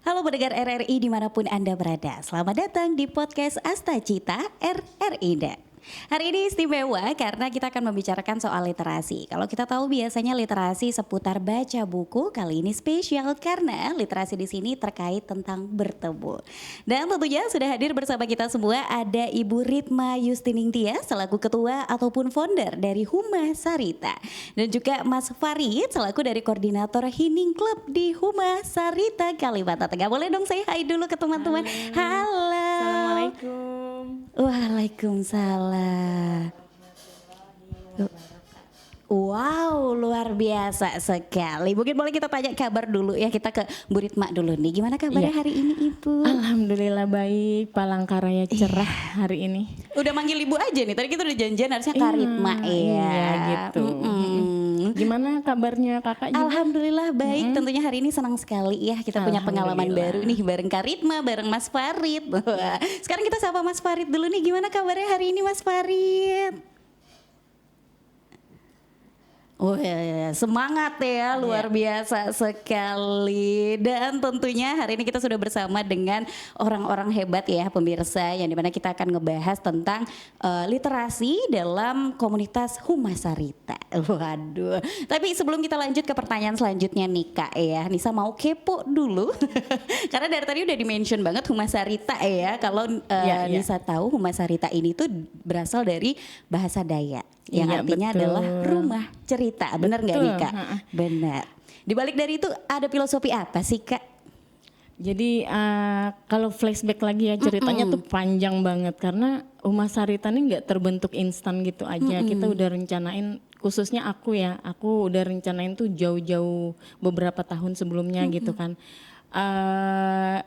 Halo pendengar RRI dimanapun Anda berada. Selamat datang di podcast Asta Cita RRI. Hari ini istimewa karena kita akan membicarakan soal literasi. Kalau kita tahu biasanya literasi seputar baca buku, kali ini spesial karena literasi di sini terkait tentang bertemu. Dan tentunya sudah hadir bersama kita semua ada Ibu Ritma Yustiningtia selaku ketua ataupun founder dari Huma Sarita. Dan juga Mas Farid selaku dari koordinator Healing Club di Huma Sarita Kalimantan Tengah. Boleh dong saya hai dulu ke teman-teman. Halo. Assalamualaikum. Waalaikumsalam. Wow, luar biasa sekali. Mungkin boleh kita tanya kabar dulu ya. Kita ke Bu Ritma dulu nih. Gimana kabarnya hari ini Ibu? Alhamdulillah baik, Palangkaraya cerah hari ini. Udah manggil Ibu aja nih. Tadi kita udah janjian harusnya Kak Ritma ya. Iya gitu. Gimana kabarnya kakak juga? Alhamdulillah baik. Tentunya hari ini senang sekali ya kita punya pengalaman baru nih bareng Kak Ritma, bareng Mas Farid. Wah, sekarang kita sapa Mas Farid dulu nih. Gimana kabarnya hari ini Mas Farid? Oh ya, semangat ya, luar biasa sekali. Dan tentunya hari ini kita sudah bersama dengan orang-orang hebat ya pemirsa, yang dimana kita akan ngebahas tentang literasi dalam komunitas Huma Sarita. Waduh, tapi sebelum kita lanjut ke pertanyaan selanjutnya nih Kak ya, Nisa mau kepo dulu. Karena dari tadi udah di-mention banget Huma Sarita ya. Kalau Nisa tahu Huma Sarita ini tuh berasal dari bahasa Dayak. Yang artinya betul. adalah rumah cerita, benar nggak nih Kak? Benar. Di balik dari itu ada filosofi apa sih Kak? Jadi kalau flashback lagi ya ceritanya tuh panjang banget karena Huma Sarita ini nggak terbentuk instan gitu aja. Kita udah rencanain, khususnya aku udah rencanain tuh jauh-jauh beberapa tahun sebelumnya gitu kan.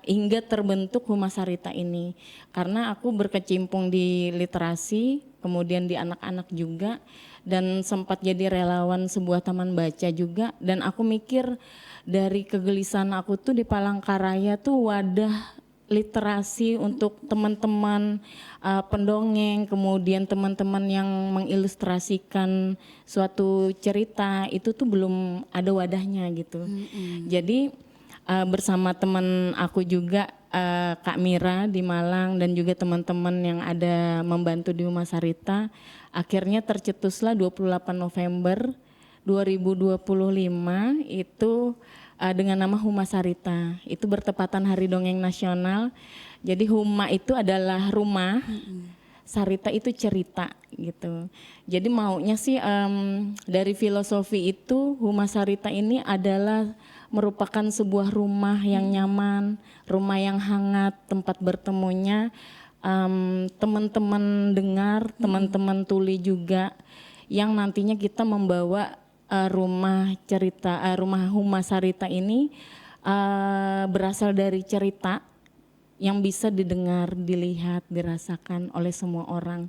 Hingga terbentuk Huma Sarita ini karena aku berkecimpung di literasi, kemudian di anak-anak juga, dan sempat jadi relawan sebuah taman baca juga. Dan aku mikir dari kegelisahan aku tuh di Palangkaraya tuh wadah literasi untuk teman-teman pendongeng, kemudian teman-teman yang mengilustrasikan suatu cerita itu tuh belum ada wadahnya gitu. Jadi bersama teman aku juga Kak Mira di Malang dan juga teman-teman yang ada membantu di Huma Sarita, akhirnya tercetuslah 28 November 2025 itu dengan nama Huma Sarita. Itu bertepatan Hari Dongeng Nasional. Jadi Huma itu adalah rumah, Sarita itu cerita gitu. Jadi maunya sih dari filosofi itu Huma Sarita ini adalah merupakan sebuah rumah yang nyaman, rumah yang hangat, tempat bertemunya teman-teman dengar, teman-teman tuli juga, yang nantinya kita membawa rumah cerita, rumah Huma Sarita ini berasal dari cerita yang bisa didengar, dilihat, dirasakan oleh semua orang.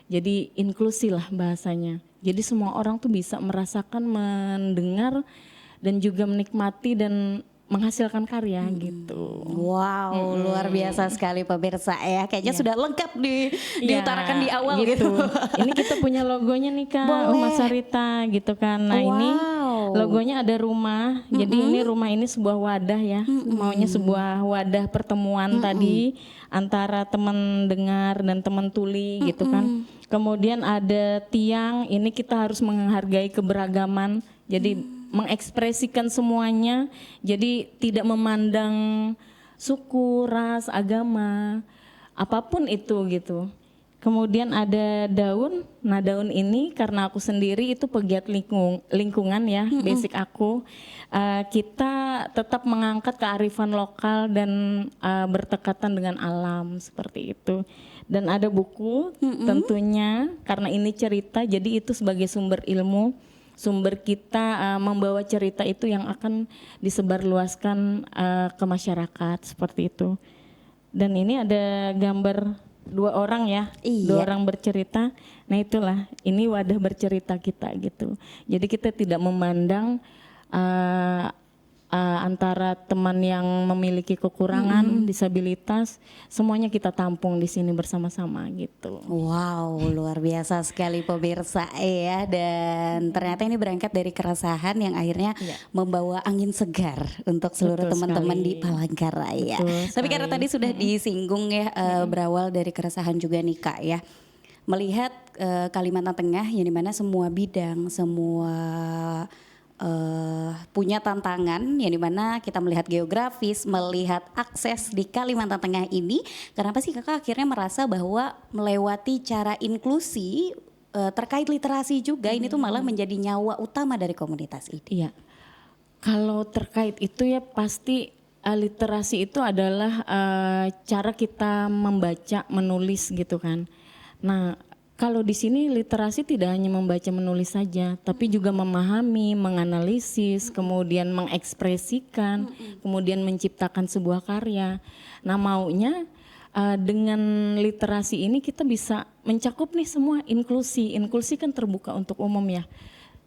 Jadi inklusi lah bahasanya. Jadi semua orang tuh bisa merasakan, mendengar, dan juga menikmati dan menghasilkan karya gitu. Wow, luar biasa sekali pemirsa ya. Kayaknya sudah lengkap diutarakan di awal gitu. Ini kita punya logonya nih Kak, Boleh. Huma Sarita gitu kan. Nah ini logonya ada rumah. Jadi ini rumah ini sebuah wadah ya. Maunya sebuah wadah pertemuan tadi antara teman dengar dan teman tuli gitu kan. Kemudian ada tiang, ini kita harus menghargai keberagaman. Jadi mengekspresikan semuanya, jadi tidak memandang suku, ras, agama, apapun itu gitu. Kemudian ada daun, nah daun ini karena aku sendiri itu pegiat lingkungan ya, basic aku. Kita tetap mengangkat kearifan lokal dan bertekatan dengan alam seperti itu. Dan ada buku tentunya karena ini cerita, jadi itu sebagai sumber ilmu. Sumber kita membawa cerita itu yang akan disebarluaskan ke masyarakat seperti itu. Dan ini ada gambar 2 orang ya, 2 orang bercerita. Nah itulah, ini wadah bercerita kita gitu. Jadi kita tidak memandang antara teman yang memiliki kekurangan disabilitas, semuanya kita tampung di sini bersama-sama gitu. Wow, luar biasa sekali pemirsa ya. Dan ternyata ini berangkat dari keresahan yang akhirnya membawa angin segar untuk seluruh Betul teman-teman sekali. di Palangkaraya. Betul Tapi karena sekali. tadi sudah disinggung ya, berawal dari keresahan juga nih Kak ya. Melihat Kalimantan Tengah yang dimana semua bidang, semua punya tantangan yang dimana kita melihat geografis, melihat akses di Kalimantan Tengah ini. Kenapa sih Kakak akhirnya merasa bahwa melewati cara inklusi terkait literasi juga ini tuh malah menjadi nyawa utama dari komunitas ini? Iya, kalau terkait itu ya pasti literasi itu adalah cara kita membaca, menulis gitu kan. Nah, kalau di sini literasi tidak hanya membaca menulis saja, tapi juga memahami, menganalisis, kemudian mengekspresikan, kemudian menciptakan sebuah karya. Nah, maunya dengan literasi ini kita bisa mencakup nih semua inklusi. Inklusi kan terbuka untuk umum ya.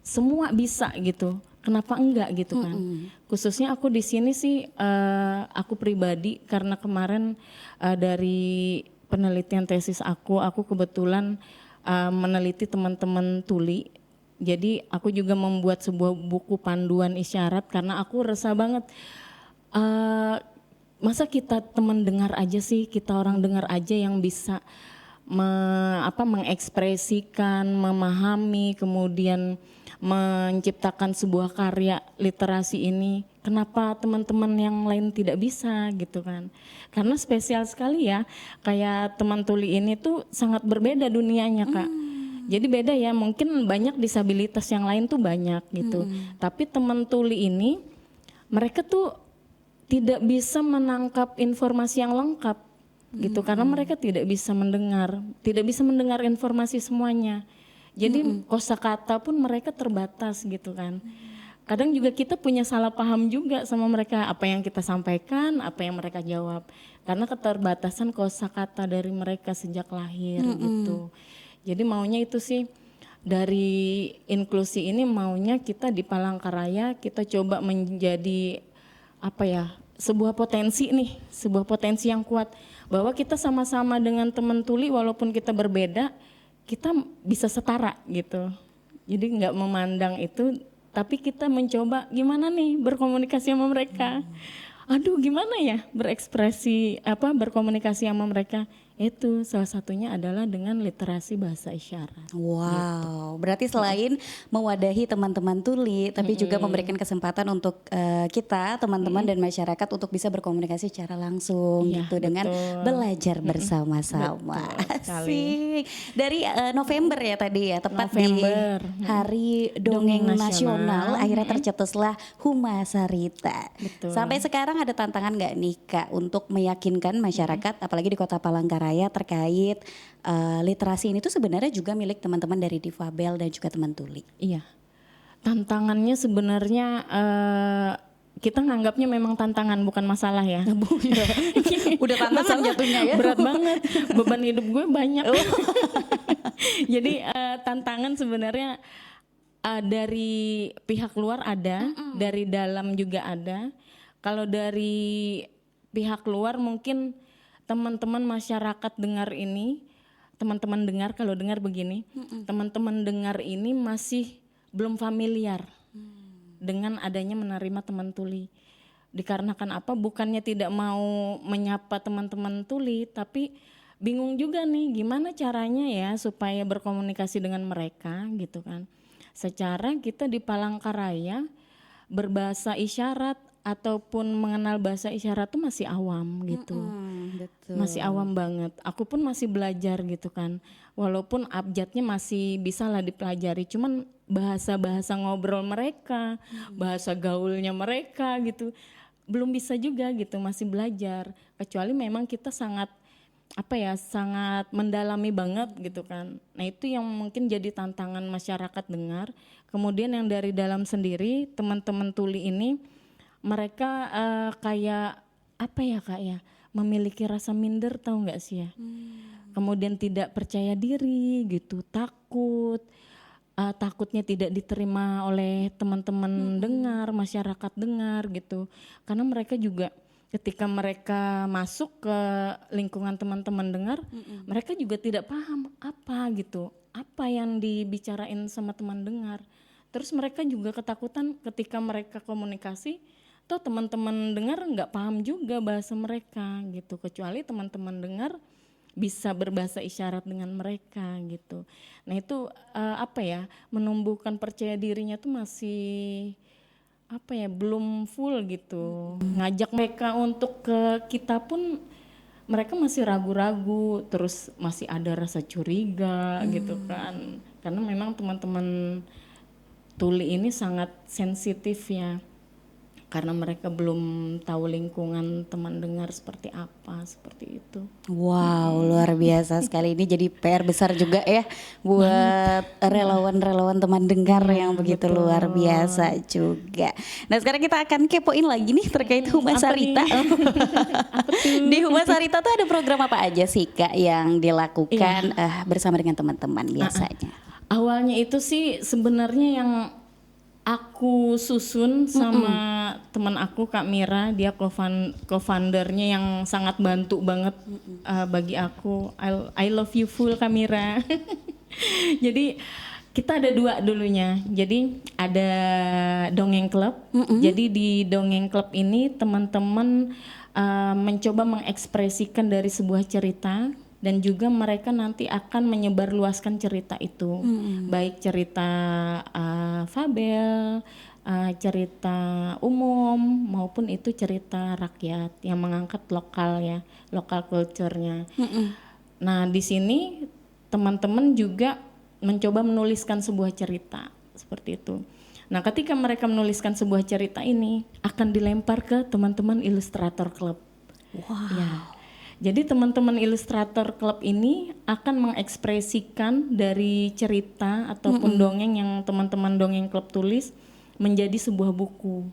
Semua bisa gitu. Kenapa enggak gitu kan? Khususnya aku di sini sih aku pribadi karena kemarin dari penelitian tesis aku kebetulan meneliti teman-teman tuli. Jadi aku juga membuat sebuah buku panduan isyarat karena aku resah banget. Masa kita teman dengar aja sih, kita orang dengar aja yang bisa mengekspresikan, memahami, kemudian menciptakan sebuah karya literasi ini. Kenapa teman-teman yang lain tidak bisa gitu kan? Karena spesial sekali ya, kayak teman tuli ini tuh sangat berbeda dunianya Kak. Jadi beda ya, mungkin banyak disabilitas yang lain tuh banyak gitu. Tapi teman tuli ini mereka tuh tidak bisa menangkap informasi yang lengkap gitu karena mereka tidak bisa mendengar informasi semuanya. Jadi kosakata pun mereka terbatas gitu kan. Kadang juga kita punya salah paham juga sama mereka, apa yang kita sampaikan, apa yang mereka jawab. Karena keterbatasan kosakata dari mereka sejak lahir gitu. Jadi maunya itu sih dari inklusi ini maunya kita di Palangkaraya kita coba menjadi sebuah potensi nih, sebuah potensi yang kuat bahwa kita sama-sama dengan teman tuli walaupun kita berbeda, kita bisa setara gitu. Jadi nggak memandang itu, tapi kita mencoba gimana nih berkomunikasi sama mereka. Aduh gimana ya berkomunikasi sama mereka. Itu salah satunya adalah dengan literasi bahasa isyarat. Wow, berarti selain mewadahi teman-teman tuli, tapi juga memberikan kesempatan untuk kita teman-teman dan masyarakat untuk bisa berkomunikasi secara langsung gitu dengan belajar bersama-sama. Asik. Dari November ya tadi ya, tepat November. di Hari Dongeng Nasional, akhirnya tercetuslah Humasarita. Betul. Sampai sekarang ada tantangan nggak nih Kak untuk meyakinkan masyarakat, apalagi di Kota Palangkaraya terkait literasi ini tuh sebenarnya juga milik teman-teman dari difabel dan juga teman tuli. Iya, tantangannya sebenarnya kita nganggapnya memang tantangan bukan masalah ya. Udah tantangan jatuhnya ya. Berat banget, beban hidup gue banyak. Jadi tantangan sebenarnya dari pihak luar ada, dari dalam juga ada. Kalau dari pihak luar mungkin teman-teman masyarakat dengar ini, teman-teman dengar kalau dengar begini, teman-teman dengar ini masih belum familiar dengan adanya menerima teman tuli. Dikarenakan apa? Bukannya tidak mau menyapa teman-teman tuli, tapi bingung juga nih gimana caranya ya supaya berkomunikasi dengan mereka gitu kan. Secara kita di Palangkaraya berbahasa isyarat ataupun mengenal bahasa isyarat tuh masih awam gitu. Betul. Masih awam banget. Aku pun masih belajar gitu kan. Walaupun abjadnya masih bisa lah dipelajari, cuman bahasa-bahasa ngobrol mereka, bahasa gaulnya mereka gitu belum bisa juga gitu, masih belajar. Kecuali memang kita sangat sangat mendalami banget gitu kan. Nah itu yang mungkin jadi tantangan masyarakat dengar. Kemudian yang dari dalam sendiri teman-teman tuli ini mereka kayak Kak ya, memiliki rasa minder, tahu nggak sih ya? Kemudian tidak percaya diri gitu, takut. takutnya tidak diterima oleh teman-teman dengar, masyarakat dengar gitu. Karena mereka juga ketika mereka masuk ke lingkungan teman-teman dengar, mereka juga tidak paham apa gitu, apa yang dibicarain sama teman dengar. Terus mereka juga ketakutan ketika mereka komunikasi, toh teman-teman dengar nggak paham juga bahasa mereka gitu, kecuali teman-teman dengar bisa berbahasa isyarat dengan mereka gitu. Nah itu menumbuhkan percaya dirinya tuh masih belum full gitu. Ngajak mereka untuk ke kita pun mereka masih ragu-ragu, terus masih ada rasa curiga gitu kan. Karena memang teman-teman tuli ini sangat sensitif ya. Karena mereka belum tahu lingkungan teman dengar seperti apa, seperti itu. Wow, luar biasa sekali. Ini jadi PR besar juga ya buat relawan-relawan teman dengar yang begitu luar biasa juga. Nah sekarang kita akan kepoin lagi nih terkait Humas Sarita. Di Humas Sarita tuh ada program apa aja sih Kak yang dilakukan bersama dengan teman-teman biasanya? Awalnya itu sih sebenarnya yang aku susun sama teman aku Kak Mira, dia co-foundernya yang sangat bantu banget bagi aku. I love you full Kak Mira. Jadi kita ada 2 dulunya. Jadi ada Dongeng Club. Jadi di Dongeng Club ini teman-teman mencoba mengekspresikan dari sebuah cerita. Dan juga mereka nanti akan menyebarluaskan cerita itu, baik cerita fabel, cerita umum maupun itu cerita rakyat yang mengangkat lokal ya, lokal culture-nya. Nah di sini teman-teman juga mencoba menuliskan sebuah cerita seperti itu. Nah ketika mereka menuliskan sebuah cerita ini akan dilempar ke teman-teman ilustrator klub. Wow. Ya. Jadi teman-teman ilustrator klub ini akan mengekspresikan dari cerita ataupun dongeng yang teman-teman dongeng klub tulis menjadi sebuah buku.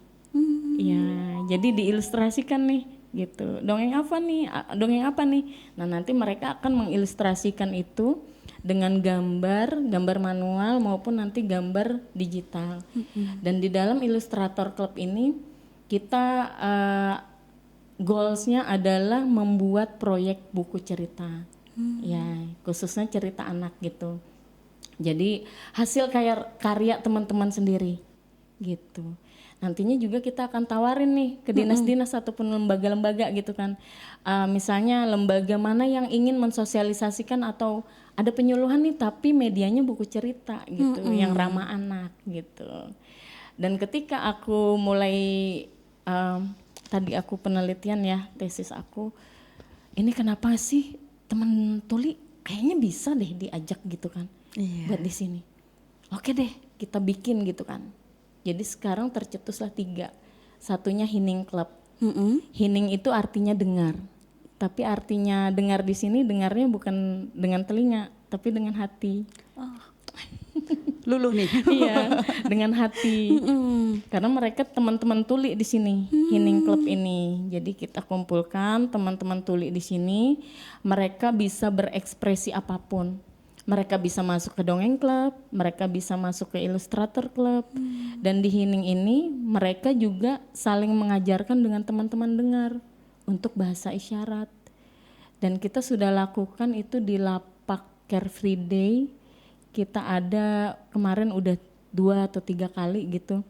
Ya, jadi diilustrasikan nih gitu. Dongeng apa nih? Dongeng apa nih? Nah, nanti mereka akan mengilustrasikan itu dengan gambar manual maupun nanti gambar digital. Dan di dalam ilustrator klub ini kita goalsnya adalah membuat proyek buku cerita, ya khususnya cerita anak gitu. Jadi hasil karya teman-teman sendiri, gitu. Nantinya juga kita akan tawarin nih ke dinas-dinas ataupun lembaga-lembaga gitu kan. Misalnya lembaga mana yang ingin mensosialisasikan atau ada penyuluhan nih tapi medianya buku cerita gitu, yang ramah anak gitu. Dan ketika aku mulai tadi aku penelitian ya, tesis aku, ini kenapa sih teman tuli kayaknya bisa deh diajak gitu kan, buat di sini. Oke deh, kita bikin gitu kan. Jadi sekarang tercetuslah 3. Satunya Hearing Club. Hearing itu artinya dengar, tapi artinya dengar di sini dengarnya bukan dengan telinga, tapi dengan hati. Luluh nih. Iya, dengan hati. Karena mereka teman-teman tuli di sini, Hearing Club ini. Jadi kita kumpulkan teman-teman tuli di sini, mereka bisa berekspresi apapun. Mereka bisa masuk ke Dongeng Club, mereka bisa masuk ke Ilustrator Club. Dan di Hearing ini mereka juga saling mengajarkan dengan teman-teman dengar untuk bahasa isyarat. Dan kita sudah lakukan itu di Lapak Care Free Day. Kita ada kemarin udah 2 atau 3 kali gitu.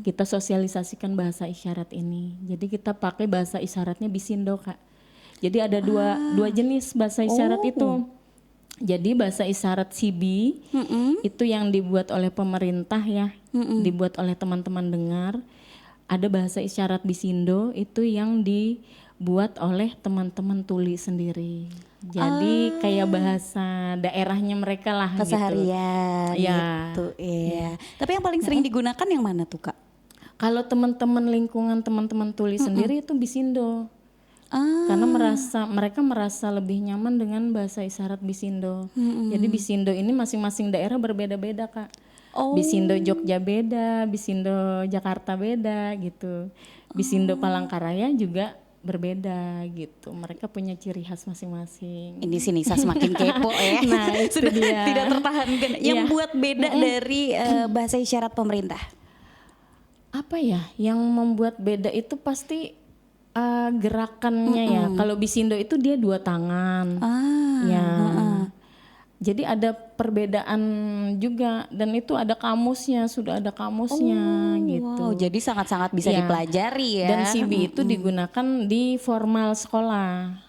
Kita sosialisasikan bahasa isyarat ini. Jadi kita pakai bahasa isyaratnya Bisindo Kak. Jadi ada dua jenis bahasa isyarat itu. Jadi bahasa isyarat CB itu yang dibuat oleh pemerintah ya, dibuat oleh teman-teman dengar. Ada bahasa isyarat Bisindo itu yang dibuat oleh teman-teman tuli sendiri. Jadi kayak bahasa daerahnya mereka lah keseharian gitu. Iya. Tapi yang paling sering digunakan yang mana tuh Kak? Kalau teman-teman lingkungan teman-teman tuli sendiri itu Bisindo. Karena mereka merasa lebih nyaman dengan bahasa isyarat Bisindo. Jadi Bisindo ini masing-masing daerah berbeda-beda Kak. Bisindo Jogja beda, Bisindo Jakarta beda gitu. Bisindo Palangkaraya juga berbeda gitu. Mereka punya ciri khas masing-masing. Ini sih Nisa semakin kepo ya. Nah, itu dia. Tidak tertahankan. Yang Iya. buat beda dari bahasa isyarat pemerintah. Apa ya yang membuat beda itu pasti gerakannya ya. Kalau Bisindo itu dia 2 tangan. Ya. Jadi ada perbedaan juga dan itu ada kamusnya, sudah ada kamusnya gitu. Wow, jadi sangat-sangat bisa Iya. dipelajari ya. Dan CB itu digunakan di formal sekolah.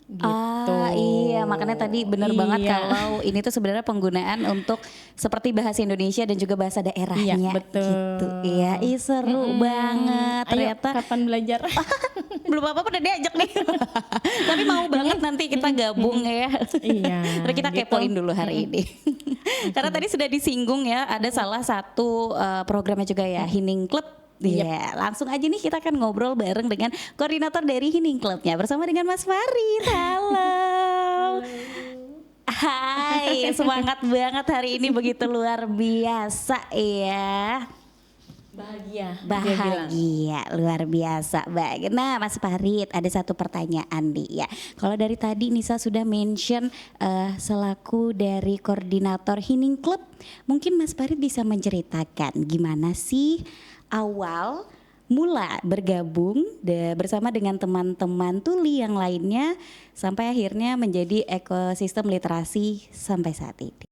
Gitu. Iya, makanya tadi benar banget Iya. kalau ini tuh sebenarnya penggunaan untuk seperti bahasa Indonesia dan juga bahasa daerahnya. Iya, betul. Gitu. Iya, seru banget. Ternyata Ayo, kapan belajar? belum apa-apa udah diajak nih. Tapi mau banget nanti kita gabung ya. Iya. Terus kita gitu. kepoin dulu hari ini. Karena tadi sudah disinggung ya, ada salah satu programnya juga ya, Hening Club. Iya, langsung aja nih kita akan ngobrol bareng dengan koordinator dari Hening Clubnya bersama dengan Mas Farid. Halo. Hai, semangat banget hari ini, begitu luar biasa ya. Bahagia. dia bilang. Bahagia, luar biasa banget. Nah Mas Farid, ada satu pertanyaan nih ya. Kalau dari tadi Nisa sudah mention selaku dari koordinator Hening Club, mungkin Mas Farid bisa menceritakan gimana sih awal mula bergabung bersama dengan teman-teman tuli yang lainnya sampai akhirnya menjadi ekosistem literasi sampai saat ini.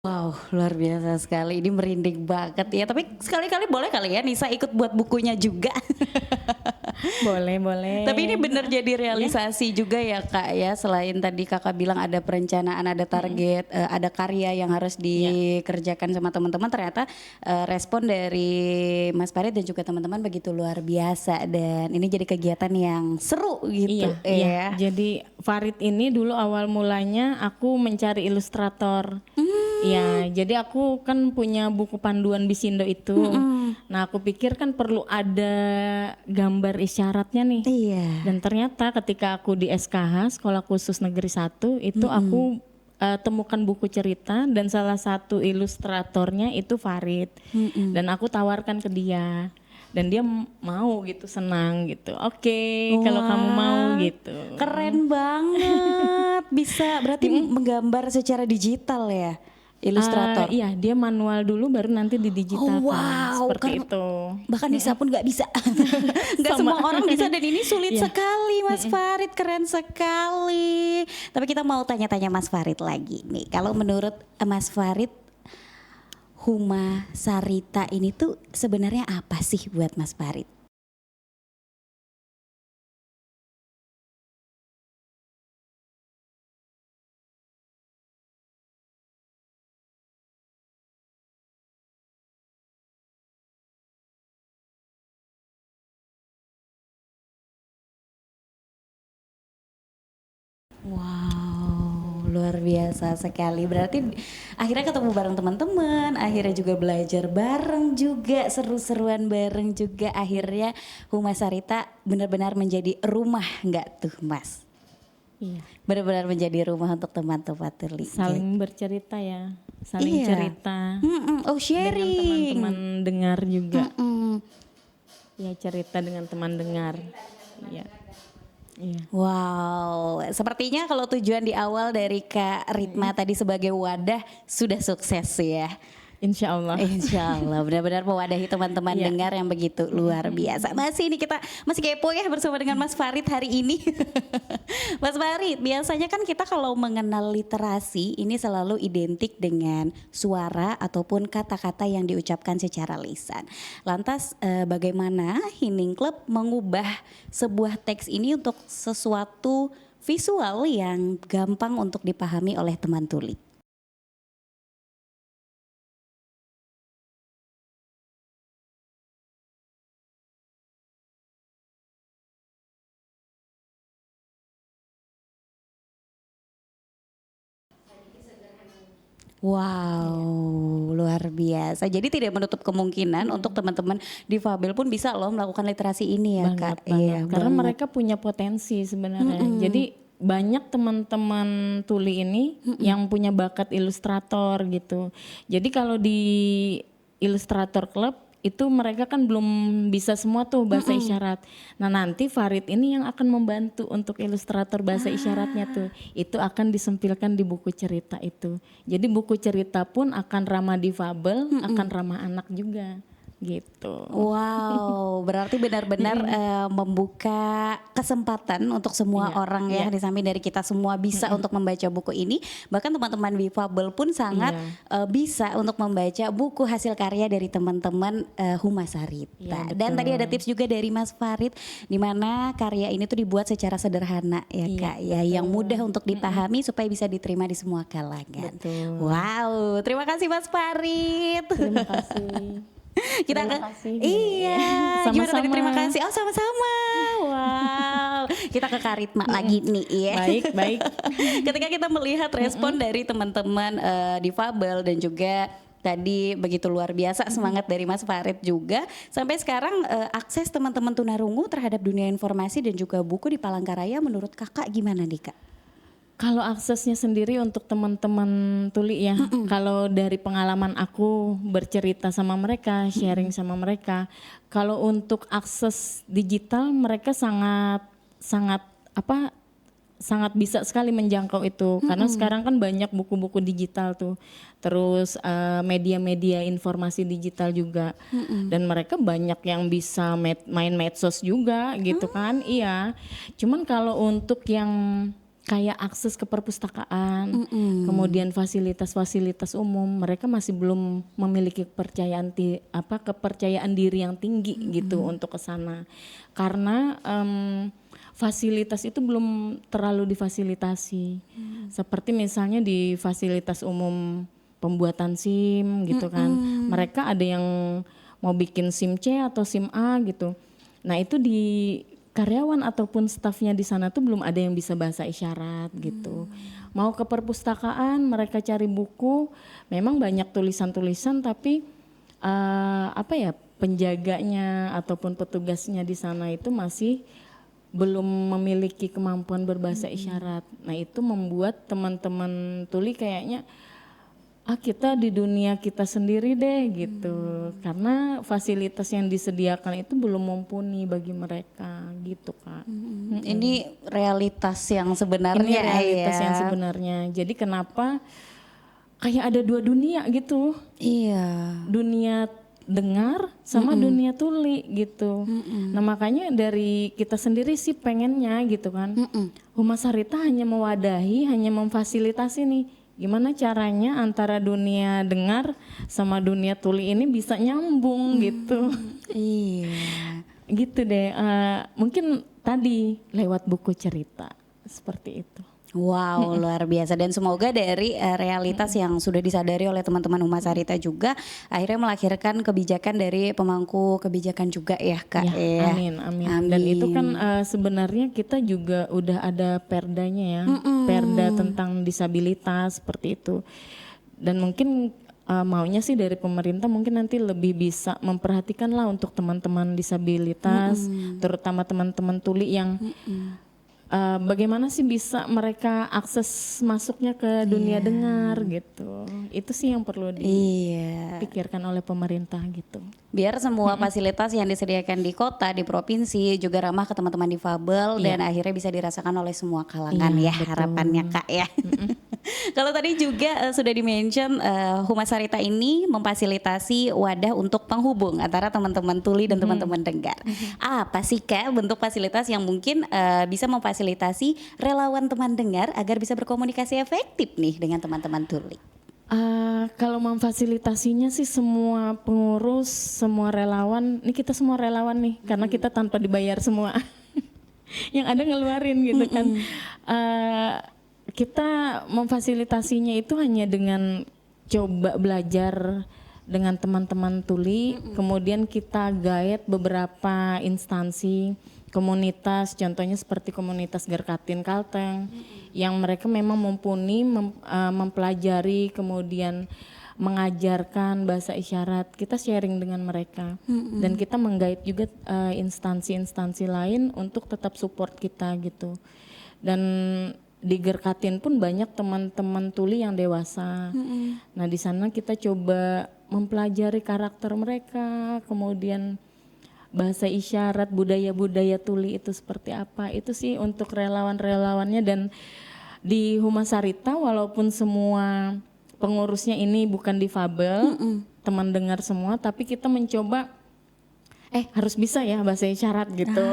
Wow, luar biasa sekali. Ini merinding banget ya. Tapi sekali-kali boleh kali ya Nisa ikut buat bukunya juga. Boleh. Tapi ini benar jadi realisasi juga ya Kak ya. Selain tadi Kakak bilang ada perencanaan, ada target, ada karya yang harus dikerjakan sama teman-teman. Ternyata respon dari Mas Farid dan juga teman-teman begitu luar biasa. Dan ini jadi kegiatan yang seru gitu. Iya. Jadi Farid ini dulu awal mulanya aku mencari ilustrator. Ya, jadi aku kan punya buku panduan Bisindo itu. Nah, aku pikir kan perlu ada gambar isyaratnya nih. Iya. Dan ternyata ketika aku di SKH, Sekolah Khusus Negeri 1, itu aku temukan buku cerita dan salah satu ilustratornya itu Farid. Dan aku tawarkan ke dia. Dan dia mau gitu, senang gitu. Oke, kalau kamu mau gitu. Keren banget. Bisa berarti menggambar secara digital ya. Ilustrator. Iya, dia manual dulu baru nanti didigitalkan. Wow, Seperti itu. Bahkan Nisa pun nggak bisa. Nggak semua orang bisa dan ini sulit sekali Mas Farid, keren sekali. Tapi kita mau tanya-tanya Mas Farid lagi nih. Kalau menurut Mas Farid, Huma Sarita ini tuh sebenarnya apa sih buat Mas Farid? Wow, luar biasa sekali. Berarti akhirnya ketemu bareng teman-teman, akhirnya juga belajar bareng juga, seru-seruan bareng juga. Akhirnya Huma Sarita benar-benar menjadi rumah nggak tuh Mas? Iya. Benar-benar menjadi rumah untuk teman-teman tuli. Saling bercerita ya, saling Iya. cerita. Oh Dengan sharing. teman-teman dengar juga. Mm. Ya, cerita dengan teman dengar. Iya. Iya. Wow, sepertinya kalau tujuan di awal dari Kak Ritma tadi sebagai wadah sudah sukses ya. Insya Allah. Insya Allah benar-benar mewadahi teman-teman Iya. dengar yang begitu luar biasa. Masih ini kita masih kepo ya bersama dengan Mas Farid hari ini. Mas Farid, biasanya kan kita kalau mengenal literasi ini selalu identik dengan suara ataupun kata-kata yang diucapkan secara lisan. Lantas bagaimana Hening Club mengubah sebuah teks ini untuk sesuatu visual yang gampang untuk dipahami oleh teman tuli? Wow, luar biasa. Jadi tidak menutup kemungkinan untuk teman-teman difabel pun bisa loh melakukan literasi ini ya banget, Kak. banget. Iya Karena banget. mereka punya potensi sebenarnya. Jadi banyak teman-teman tuli ini yang punya bakat ilustrator gitu. Jadi kalau di Illustrator Club itu mereka kan belum bisa semua tuh bahasa isyarat. Nah nanti Farid ini yang akan membantu untuk ilustrator bahasa isyaratnya tuh. Itu akan disempilkan di buku cerita itu. Jadi buku cerita pun akan ramah difabel, akan ramah anak juga gitu. Wow, berarti benar-benar membuka kesempatan untuk semua Iya, orang ya, di samping dari kita semua bisa untuk membaca buku ini, bahkan teman-teman difabel pun sangat bisa untuk membaca buku hasil karya dari teman-teman Humas Sarita. Iya, Dan tadi ada betul. tips juga dari Mas Farid, di mana karya ini tuh dibuat secara sederhana ya Iya, Kak, ya, yang mudah untuk dipahami supaya bisa diterima di semua kalangan. Betul. Wow, terima kasih Mas Farid. Terima kasih. Kita Terima kasih. iya, gimana tadi Sama-sama. terima kasih. Oh sama-sama. Wow, kita ke Karitma lagi nih ya. Baik, baik. Ketika kita melihat respon dari teman-teman difabel dan juga tadi begitu luar biasa semangat dari Mas Farid juga. Sampai sekarang akses teman-teman tunarungu terhadap dunia informasi dan juga buku di Palangkaraya menurut kakak gimana nih Kak? Kalau aksesnya sendiri untuk teman-teman tuli ya, kalau dari pengalaman aku bercerita sama mereka, sharing sama mereka, kalau untuk akses digital mereka sangat sangat bisa sekali menjangkau itu, karena sekarang kan banyak buku-buku digital tuh, terus media-media informasi digital juga, dan mereka banyak yang bisa main medsos juga gitu kan, iya. Cuman kalau untuk yang kayak akses ke perpustakaan, kemudian fasilitas-fasilitas umum, mereka masih belum memiliki kepercayaan diri yang tinggi gitu untuk ke sana. Karena fasilitas itu belum terlalu difasilitasi. Seperti misalnya di fasilitas umum pembuatan SIM gitu kan. Mereka ada yang mau bikin SIM C atau SIM A gitu. Nah, itu di karyawan ataupun stafnya di sana tuh belum ada yang bisa bahasa isyarat gitu. Mau ke perpustakaan mereka cari buku, memang banyak tulisan-tulisan tapi penjaganya ataupun petugasnya di sana itu masih belum memiliki kemampuan berbahasa isyarat. Nah itu membuat teman-teman tuli kayaknya kita di dunia kita sendiri deh gitu, karena fasilitas yang disediakan itu belum mumpuni bagi mereka gitu Kak. Ini realitas yang sebenarnya Ini realitas ya. yang sebenarnya. Jadi kenapa kayak ada dua dunia gitu, Iya. dunia dengar sama dunia tuli gitu. Nah makanya dari kita sendiri sih pengennya gitu kan, Humas Sarita hanya mewadahi, hanya memfasilitasi nih. Gimana caranya antara dunia dengar sama dunia tuli ini bisa nyambung gitu. Iya. Gitu deh, mungkin tadi lewat buku cerita seperti itu. Wow, luar biasa, dan semoga dari realitas yang sudah disadari oleh teman-teman Humas Sarita juga akhirnya melahirkan kebijakan dari pemangku kebijakan juga ya Kak. Ya, amin, amin. Dan itu kan sebenarnya kita juga udah ada perdanya ya, perda tentang disabilitas seperti itu. Dan mungkin maunya sih dari pemerintah mungkin nanti lebih bisa memperhatikan lah untuk teman-teman disabilitas, terutama teman-teman tuli yang bagaimana sih bisa mereka akses masuknya ke dunia dengar gitu. Itu sih yang perlu dipikirkan oleh pemerintah gitu. Biar semua fasilitas yang disediakan di kota, di provinsi juga ramah ke teman-teman difabel dan akhirnya bisa dirasakan oleh semua kalangan ya, betul. harapannya Kak ya. Kalau tadi juga sudah di-mention Humas Sarita ini memfasilitasi wadah untuk penghubung antara teman-teman tuli dan teman-teman dengar. Apa sih Kak bentuk fasilitas yang mungkin bisa memfasilitasi relawan teman dengar agar bisa berkomunikasi efektif nih dengan teman-teman tuli? Kalau memfasilitasinya sih semua pengurus, semua relawan, ini kita semua relawan nih karena kita tanpa dibayar semua. Yang ada ngeluarin gitu kan. Kita memfasilitasinya itu hanya dengan coba belajar dengan teman-teman tuli, kemudian kita guide beberapa instansi, komunitas, contohnya seperti komunitas Garkatin Kalteng, yang mereka memang mumpuni mempelajari, kemudian mengajarkan bahasa isyarat, kita sharing dengan mereka dan kita menggait juga instansi-instansi lain untuk tetap support kita gitu. Dan di Gerkatin pun banyak teman-teman tuli yang dewasa. Nah di sana kita coba mempelajari karakter mereka, kemudian bahasa isyarat, budaya-budaya tuli itu seperti apa. Itu sih untuk relawan-relawannya. Dan di Humas Sarita walaupun semua pengurusnya ini bukan difabel, teman dengar semua, tapi kita mencoba harus bisa ya bahasa isyarat gitu.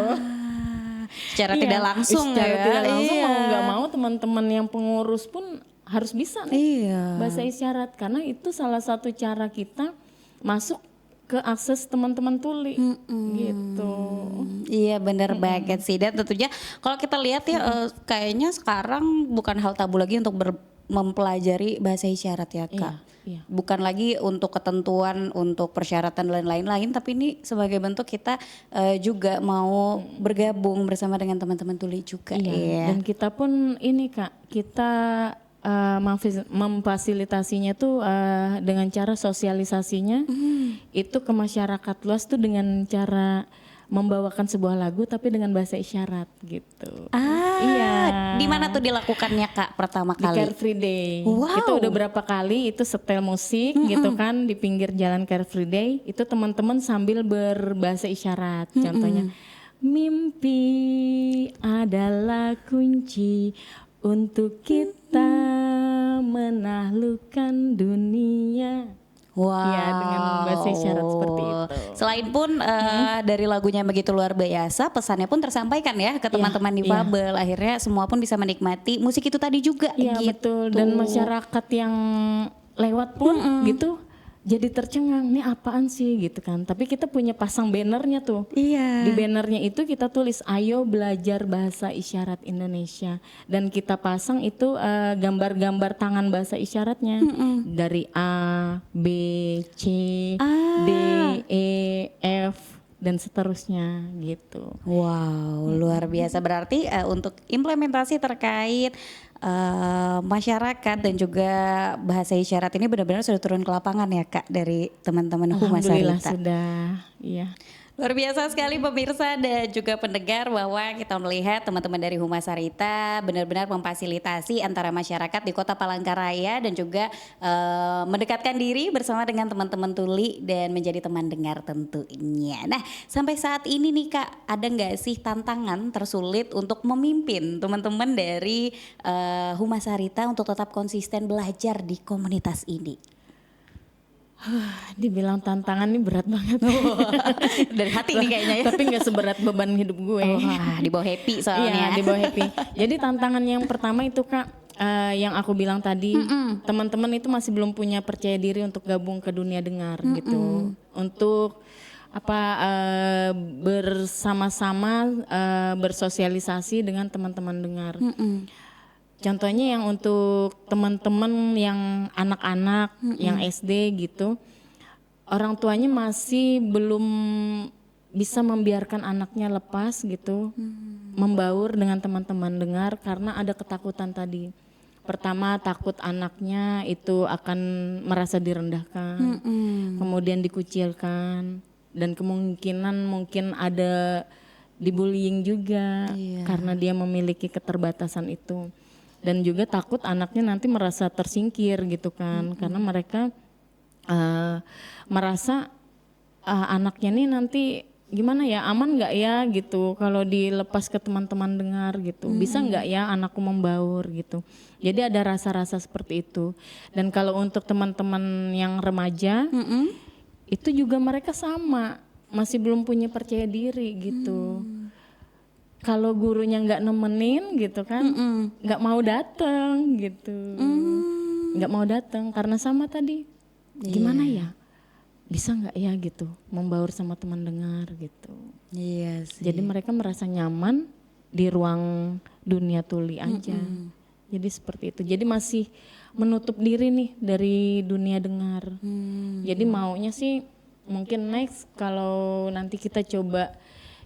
Secara tidak langsung secara ya. tidak langsung mau nggak mau teman-teman yang pengurus pun harus bisa nih bahasa isyarat, karena itu salah satu cara kita masuk ke akses teman-teman tuli gitu. Iya benar banget sih, dan tentunya kalau kita lihat ya kayaknya sekarang bukan hal tabu lagi untuk mempelajari bahasa isyarat ya Kak. Iya. Bukan lagi untuk ketentuan, untuk persyaratan dan lain-lain, tapi ini sebagai bentuk kita juga mau bergabung bersama dengan teman-teman tuli juga. Iya. Dan kita pun ini Kak, kita memfasilitasinya tuh dengan cara sosialisasinya itu ke masyarakat luas tuh dengan cara membawakan sebuah lagu tapi dengan bahasa isyarat gitu. Iya. Di mana tuh dilakukannya Kak pertama Di kali? Carefree Day. Wow. Kita udah berapa kali itu setel musik gitu kan di pinggir jalan Carefree Day. Itu teman-teman sambil berbahasa isyarat. Contohnya, mimpi adalah kunci untuk kita menaklukkan dunia. Wow. Ya, dengan bahasa isyarat seperti itu. Selain pun dari lagunya begitu luar biasa, pesannya pun tersampaikan ya ke teman-teman difabel. Akhirnya semua pun bisa menikmati musik itu tadi juga. Iya gitu. betul. Dan masyarakat yang lewat pun gitu jadi tercengang, nih apaan sih gitu kan. Tapi kita punya pasang bannernya tuh. Iya. Di bannernya itu kita tulis ayo belajar bahasa isyarat Indonesia. Dan kita pasang itu gambar-gambar tangan bahasa isyaratnya. Dari A, B, C, D, E, F dan seterusnya gitu. Wow, luar biasa. Berarti untuk implementasi terkait masyarakat dan juga bahasa isyarat ini benar-benar sudah turun ke lapangan ya Kak dari teman-teman Humas Alhamdulillah Sarita. sudah, iya. Luar biasa sekali pemirsa dan juga pendengar bahwa kita melihat teman-teman dari Humas Sarita benar-benar memfasilitasi antara masyarakat di Kota Palangkaraya dan juga mendekatkan diri bersama dengan teman-teman tuli dan menjadi teman dengar tentunya. Nah sampai saat ini nih Kak, ada nggak sih tantangan tersulit untuk memimpin teman-teman dari Humas Sarita untuk tetap konsisten belajar di komunitas ini? Dibilang tantangan ini berat banget. Dari hati nih kayaknya ya. Tapi nggak seberat beban hidup gue. Wah, di bawah happy soalnya. Iya, di bawah happy. Jadi tantangan yang pertama itu Kak, yang aku bilang tadi, teman-teman itu masih belum punya percaya diri untuk gabung ke dunia dengar gitu. Untuk bersama-sama bersosialisasi dengan teman-teman dengar. Contohnya yang untuk teman-teman yang anak-anak, yang SD gitu, orang tuanya masih belum bisa membiarkan anaknya lepas gitu, membaur dengan teman-teman dengar karena ada ketakutan tadi. Pertama takut anaknya itu akan merasa direndahkan, kemudian dikucilkan, dan kemungkinan mungkin ada dibullying juga karena dia memiliki keterbatasan itu. Dan juga takut anaknya nanti merasa tersingkir gitu kan, karena mereka merasa anaknya nih nanti gimana ya, aman nggak ya gitu kalau dilepas ke teman-teman dengar gitu, bisa nggak ya anakku membaur gitu. Jadi ada rasa-rasa seperti itu. Dan kalau untuk teman-teman yang remaja itu juga mereka sama, masih belum punya percaya diri gitu. Kalau gurunya nggak nemenin gitu kan, nggak mau datang gitu, nggak mau datang karena sama tadi, gimana ya, bisa nggak ya gitu, membaur sama teman dengar gitu. Iya sih. Jadi mereka merasa nyaman di ruang dunia tuli aja. Jadi seperti itu. Jadi masih menutup diri nih dari dunia dengar. Jadi maunya sih mungkin next kalau nanti kita coba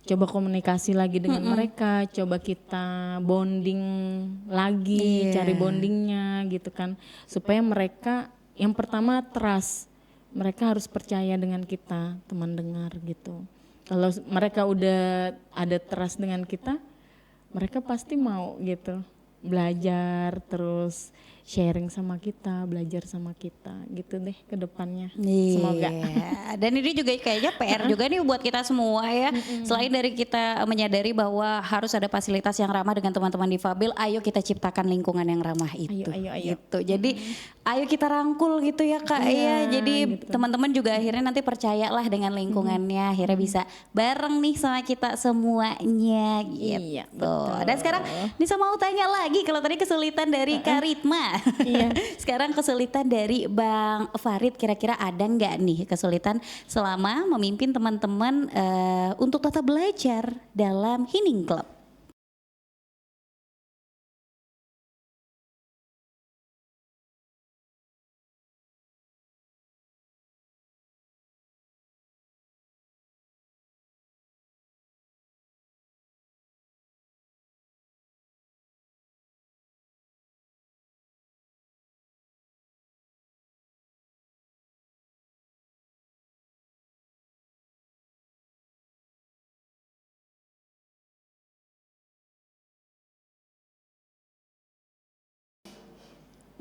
komunikasi lagi dengan mereka, coba kita bonding lagi, cari bondingnya gitu kan, supaya mereka Yang pertama trust, mereka harus percaya dengan kita, teman dengar gitu. Kalau mereka udah ada trust dengan kita, mereka pasti mau gitu belajar terus sharing sama kita, belajar sama kita gitu deh ke depannya. Semoga. Iya. Dan ini juga kayaknya PR juga nih buat kita semua ya. Selain dari kita menyadari bahwa harus ada fasilitas yang ramah dengan teman-teman difabel, ayo kita ciptakan lingkungan yang ramah itu. Ayo. Gitu. Jadi ayo kita rangkul gitu ya Kak ya. Jadi gitu. teman-teman juga akhirnya nanti percayalah dengan lingkungannya, akhirnya bisa bareng nih sama kita semuanya gitu. Iya, betul. Dan sekarang Nisa mau tanya lagi, kalau tadi kesulitan dari Kak Ritma. Iya. Sekarang kesulitan dari Bang Farid, kira-kira ada nggak nih kesulitan selama memimpin teman-teman untuk tetap belajar dalam Healing Club?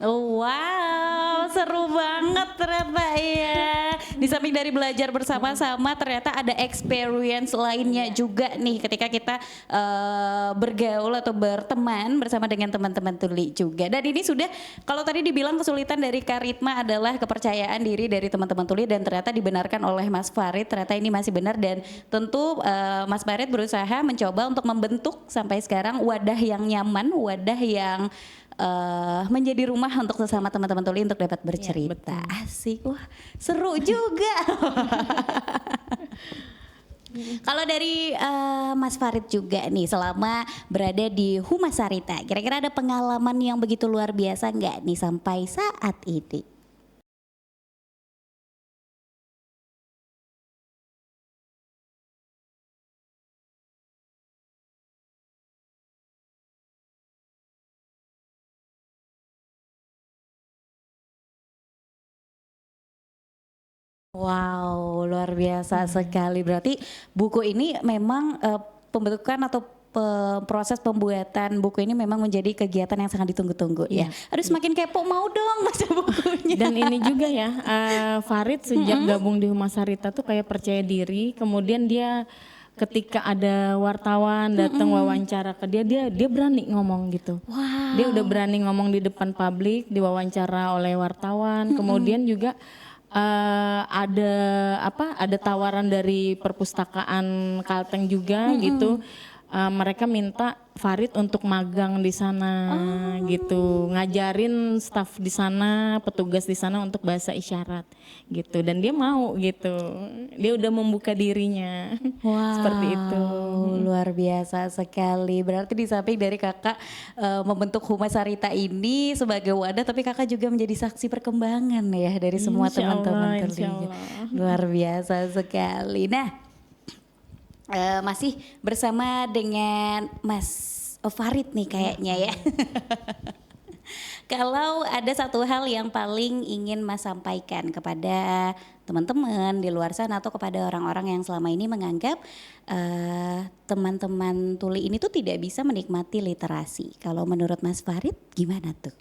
Oh, wow, seru banget ternyata ya. Di samping dari belajar bersama-sama, ternyata ada experience lainnya juga nih ketika kita bergaul atau berteman bersama dengan teman-teman tuli juga. Dan ini sudah, kalau tadi dibilang kesulitan dari Kak Ritma adalah kepercayaan diri dari teman-teman tuli, dan ternyata dibenarkan oleh Mas Farid, ternyata ini masih benar. Dan tentu Mas Farid berusaha mencoba untuk membentuk sampai sekarang wadah yang nyaman, wadah yang menjadi rumah untuk sesama teman-teman tuli untuk dapat bercerita. Asik, wah seru juga. Kalau dari Mas Farid juga nih, selama berada di Humas Sarita, kira-kira ada pengalaman yang begitu luar biasa nggak nih sampai saat ini? Wow, luar biasa sekali. Berarti buku ini memang pembentukan atau proses pembuatan buku ini memang menjadi kegiatan yang sangat ditunggu-tunggu ya. Aduh, semakin kepo, mau dong baca bukunya. Dan ini juga ya, Farid sejak gabung di Humas Sarita tuh kayak percaya diri, kemudian dia ketika ada wartawan datang wawancara ke dia berani ngomong gitu. Wow. Dia udah berani ngomong di depan publik, diwawancara oleh wartawan, kemudian juga ada tawaran dari perpustakaan Kalteng juga gitu. Mereka minta Farid untuk magang di sana gitu, ngajarin staf di sana, petugas di sana untuk bahasa isyarat gitu, dan dia mau gitu, dia udah membuka dirinya. Wow, seperti itu. Luar biasa sekali. Berarti di samping dari kakak membentuk Humas Sarita ini sebagai wadah, tapi kakak juga menjadi saksi perkembangan ya dari semua Insya Allah, teman-teman insya terlibat. Allah. Luar biasa sekali. Nah, masih bersama dengan Mas Farid nih kayaknya ya. Kalau ada satu hal yang paling ingin Mas sampaikan kepada teman-teman di luar sana atau kepada orang-orang yang selama ini menganggap teman-teman tuli ini tuh tidak bisa menikmati literasi. Kalau menurut Mas Farid gimana tuh?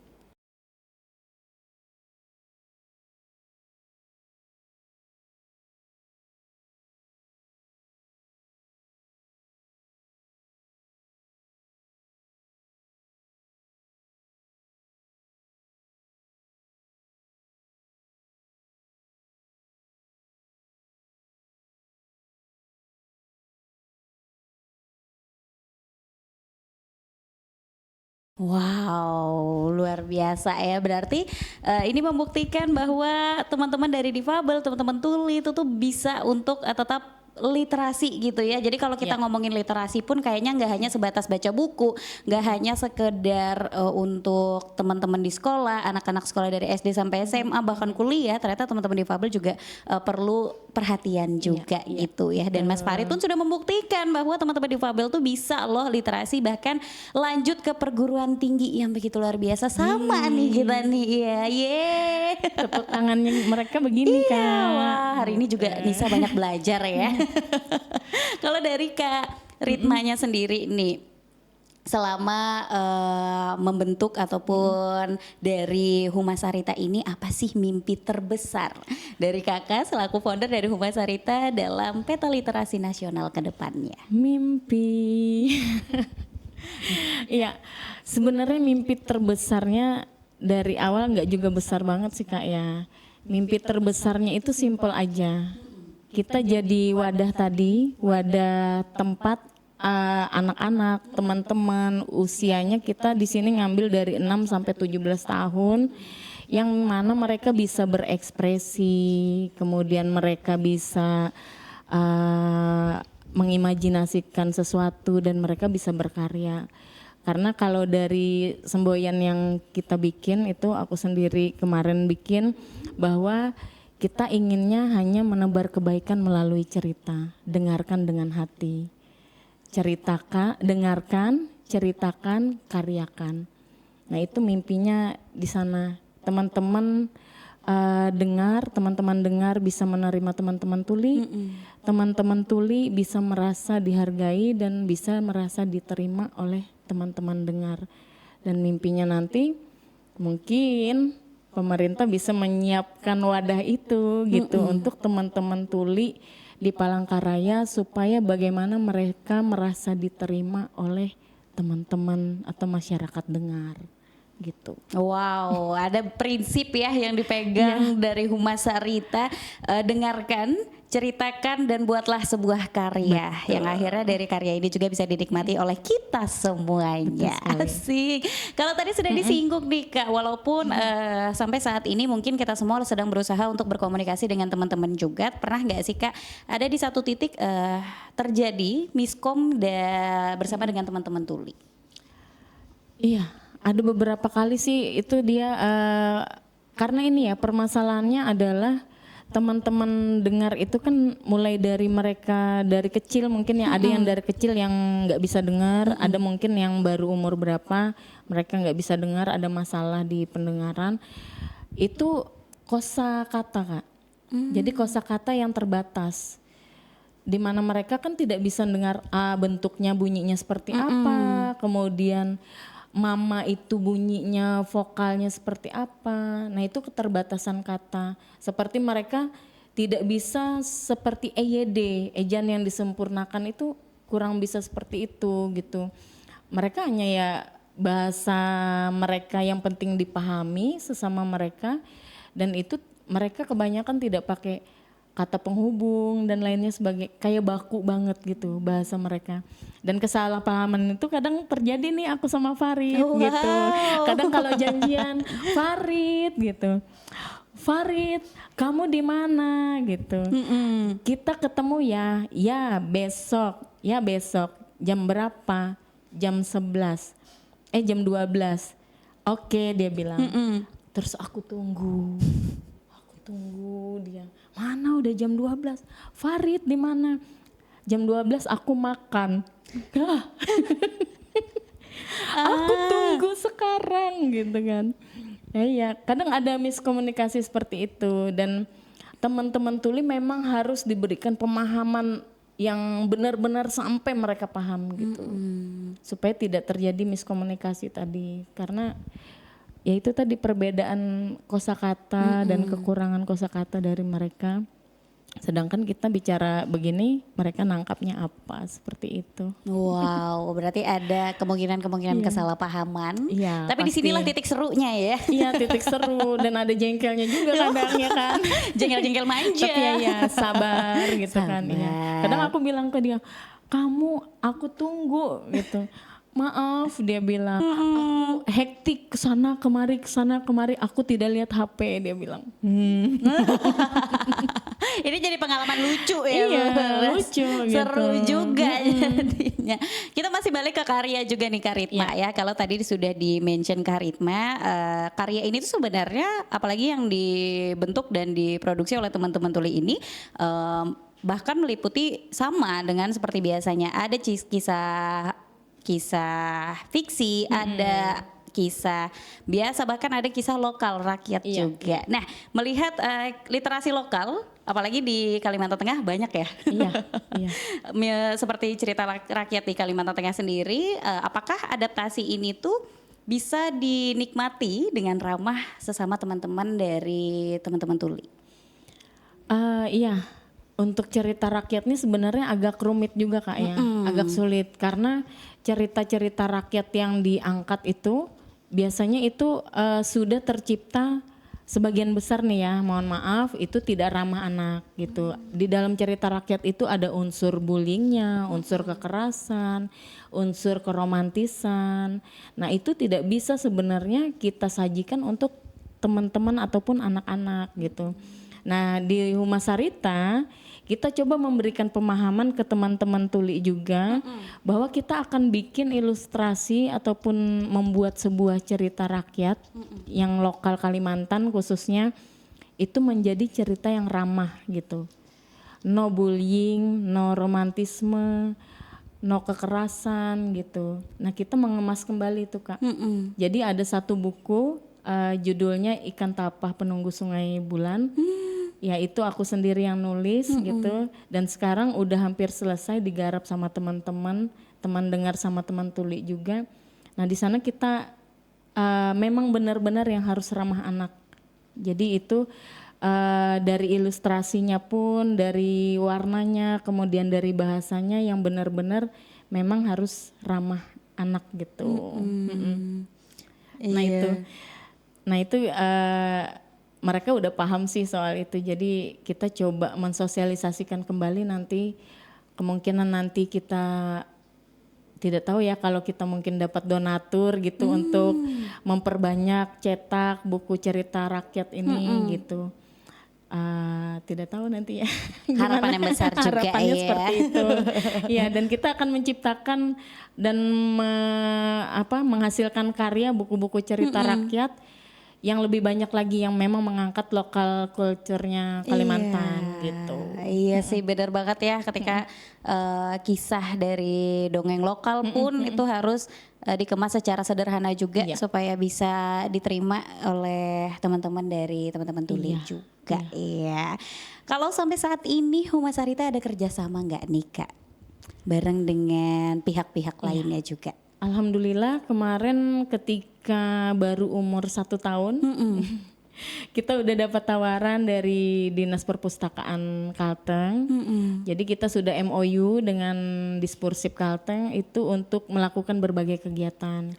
Wow, luar biasa ya. Berarti ini membuktikan bahwa teman-teman dari difabel, teman-teman tuli itu tuh bisa untuk tetap literasi gitu ya. Jadi kalau kita ngomongin literasi pun kayaknya nggak hanya sebatas baca buku, nggak hanya sekedar untuk teman-teman di sekolah, anak-anak sekolah dari SD sampai SMA bahkan kuliah, ternyata teman-teman difabel juga perlu perhatian juga gitu ya. Dan Mas Farid pun sudah membuktikan bahwa teman-teman difabel tuh bisa loh literasi, bahkan lanjut ke perguruan tinggi yang begitu luar biasa. Sama nih kita nih, ya, Tepuk tangannya mereka begini Kak. Wah, hari ini juga Nisa banyak belajar ya. Kalau dari Kak Ritmanya sendiri nih, selama membentuk ataupun dari Humas Sarita ini, apa sih mimpi terbesar dari kakak selaku founder dari Humas Sarita dalam peta literasi nasional ke depannya? Mimpi. Iya, sebenarnya mimpi terbesarnya dari awal nggak juga besar banget sih Kak ya. Mimpi terbesarnya itu simpel aja. Kita jadi wadah tadi, wadah tempat anak-anak, teman-teman usianya kita di sini ngambil dari 6 sampai 17 tahun yang mana mereka bisa berekspresi, kemudian mereka bisa mengimajinasikan sesuatu dan mereka bisa berkarya. Karena kalau dari semboyan yang kita bikin itu, aku sendiri kemarin bikin bahwa kita inginnya hanya menebar kebaikan melalui cerita, dengarkan dengan hati. Dengarkan, ceritakan, karyakan. Nah itu mimpinya di sana. Teman-teman dengar bisa menerima teman-teman tuli, teman-teman tuli bisa merasa dihargai dan bisa merasa diterima oleh teman-teman dengar. Dan mimpinya nanti mungkin pemerintah bisa menyiapkan wadah itu gitu untuk teman-teman tuli di Palangkaraya supaya bagaimana mereka merasa diterima oleh teman-teman atau masyarakat dengar. Gitu. Wow, ada prinsip ya yang dipegang dari Humas Sarita, dengarkan, ceritakan dan buatlah sebuah karya. Betul. Yang akhirnya dari karya ini juga bisa dinikmati oleh kita semuanya. Asik. Kalau tadi sudah disinggung nih Kak, walaupun sampai saat ini mungkin kita semua sedang berusaha untuk berkomunikasi dengan teman-teman juga. Pernah nggak sih Kak, ada di satu titik terjadi miskom bersama dengan teman-teman tuli? Iya. Ada beberapa kali sih itu dia karena ini ya permasalahannya adalah teman-teman dengar itu kan mulai dari mereka dari kecil mungkin ya, ada yang dari kecil yang nggak bisa dengar, ada mungkin yang baru umur berapa mereka nggak bisa dengar, ada masalah di pendengaran. Itu kosakata Kak. Jadi kosakata yang terbatas. Di mana mereka kan tidak bisa dengar bentuknya bunyinya seperti apa, kemudian mama itu bunyinya vokalnya seperti apa. Nah itu keterbatasan kata. Seperti mereka tidak bisa seperti EYD, ejaan yang disempurnakan itu kurang bisa seperti itu gitu. Mereka hanya ya bahasa mereka yang penting dipahami sesama mereka, dan itu mereka kebanyakan tidak pakai kata penghubung dan lainnya sebagai kayak baku banget gitu bahasa mereka. Dan kesalahpahaman itu kadang terjadi nih aku sama Farid gitu. Kadang kalau janjian Farid gitu, Farid kamu di mana gitu. Kita ketemu ya besok jam berapa? Jam 11, jam 12. Oke dia bilang. Terus aku tunggu dia. Mana udah jam 12? Farid di mana? Jam 12 aku makan. Aku tunggu sekarang gitu kan. Ya, kadang ada miskomunikasi seperti itu, dan teman-teman tuli memang harus diberikan pemahaman yang benar-benar sampai mereka paham gitu. Supaya tidak terjadi miskomunikasi tadi, karena ya itu tadi perbedaan kosakata dan kekurangan kosakata dari mereka. Sedangkan kita bicara begini, mereka nangkapnya apa, seperti itu. Wow, berarti ada kemungkinan kesalahpahaman. Iya, tapi disinilah titik serunya ya. Iya, titik seru, dan ada jengkelnya juga kadang ya kan. Jengkel-jengkel manja. Tapi ya sabar gitu kan. Ya. Kadang aku bilang ke dia, aku tunggu gitu. Maaf dia bilang, aku hektik kesana kemari, aku tidak lihat HP dia bilang. Ini jadi pengalaman lucu ya. Iya, Bang. lucu Seru gitu. juga jadinya. Kita masih balik ke karya juga nih Kak Ritma ya. Kalau tadi sudah di-mention Kak Ritma, karya ini tuh sebenarnya apalagi yang dibentuk dan diproduksi oleh teman-teman tuli ini bahkan meliputi sama dengan seperti biasanya. Ada kisah fiksi, ada kisah biasa, bahkan ada kisah lokal rakyat juga. Nah, melihat literasi lokal, apalagi di Kalimantan Tengah banyak ya. Seperti cerita rakyat di Kalimantan Tengah sendiri, apakah adaptasi ini tuh bisa dinikmati dengan ramah sesama teman-teman dari teman-teman tuli? Iya, untuk cerita rakyat ini sebenarnya agak rumit juga Kak ya, agak sulit karena cerita-cerita rakyat yang diangkat itu biasanya itu sudah tercipta sebagian besar nih ya, mohon maaf itu tidak ramah anak gitu. Di dalam cerita rakyat itu ada unsur bullyingnya, unsur kekerasan, unsur keromantisan. Nah itu tidak bisa sebenarnya kita sajikan untuk teman-teman ataupun anak-anak gitu. Nah di Humas Sarita kita coba memberikan pemahaman ke teman-teman tuli juga bahwa kita akan bikin ilustrasi ataupun membuat sebuah cerita rakyat yang lokal Kalimantan khususnya itu menjadi cerita yang ramah gitu. No bullying, no romantisme, no kekerasan gitu. Nah kita mengemas kembali itu Kak. Jadi ada satu buku judulnya Ikan Tapah Penunggu Sungai Bulan. Ya itu aku sendiri yang nulis gitu dan sekarang udah hampir selesai digarap sama teman-teman, teman dengar sama teman tuli juga. Nah di sana kita memang benar-benar yang harus ramah anak. Jadi itu dari ilustrasinya pun, dari warnanya, kemudian dari bahasanya yang benar-benar memang harus ramah anak gitu. Nah itu mereka udah paham sih soal itu, jadi kita coba mensosialisasikan kembali nanti, kemungkinan nanti kita tidak tahu ya kalau kita mungkin dapat donatur gitu untuk memperbanyak cetak buku cerita rakyat ini gitu. Tidak tahu nanti ya. Harapan yang besar juga harapannya ya. seperti itu. Ya dan kita akan menciptakan dan menghasilkan karya buku-buku cerita rakyat yang lebih banyak lagi yang memang mengangkat lokal culture-nya Kalimantan gitu. Iya sih benar banget ya ketika kisah dari dongeng lokal pun itu harus dikemas secara sederhana juga supaya bisa diterima oleh teman-teman dari teman-teman tuli juga. Iya. Kalau sampai saat ini Humas Sarita ada kerjasama nggak nih Kak? Bareng dengan pihak-pihak lainnya juga. Alhamdulillah kemarin ketika baru umur 1 tahun kita udah dapat tawaran dari Dinas Perpustakaan Kalteng. Jadi kita sudah MOU dengan Dispursip Kalteng itu untuk melakukan berbagai kegiatan.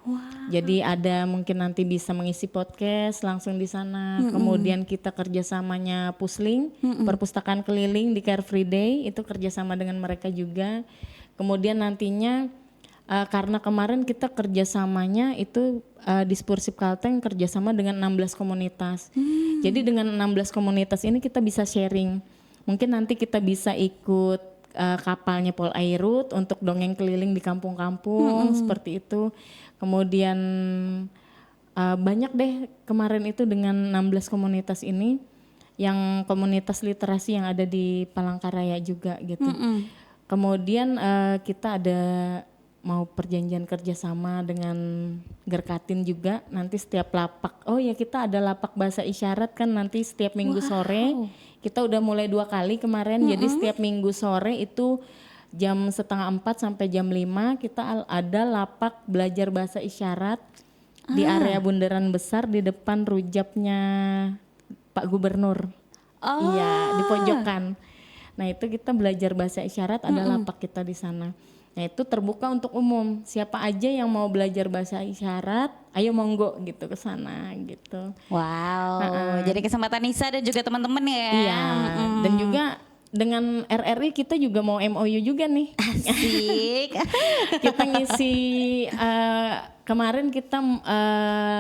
Jadi ada mungkin nanti bisa mengisi podcast langsung di sana. Kemudian kita kerjasamanya Pusling, Perpustakaan Keliling di Car Free Day itu kerjasama dengan mereka juga. Kemudian nantinya karena kemarin kita kerjasamanya itu Dispursip Kalteng kerjasama dengan 16 komunitas. Jadi dengan 16 komunitas ini kita bisa sharing. Mungkin nanti kita bisa ikut kapalnya Pol Airut untuk dongeng keliling di kampung-kampung seperti itu. Kemudian banyak deh kemarin itu dengan 16 komunitas ini yang komunitas literasi yang ada di Palangkaraya juga gitu. Kemudian kita ada mau perjanjian kerjasama dengan Gerkatin juga nanti setiap lapak. Oh ya kita ada lapak bahasa isyarat kan nanti setiap minggu sore. Kita udah mulai 2 kali kemarin. Jadi setiap minggu sore itu jam 3:30 sampai jam 5 kita ada lapak belajar bahasa isyarat di area Bundaran Besar di depan rujapnya Pak Gubernur. Iya di pojokan. Nah itu kita belajar bahasa isyarat ada lapak kita di sana. Nah itu terbuka untuk umum, siapa aja yang mau belajar bahasa isyarat, ayo monggo gitu ke sana gitu. Wow, jadi kesempatan Nisa dan juga teman-teman ya. Iya, dan juga dengan RRI kita juga mau MOU juga nih. Asik. Kita ngisi kemarin kita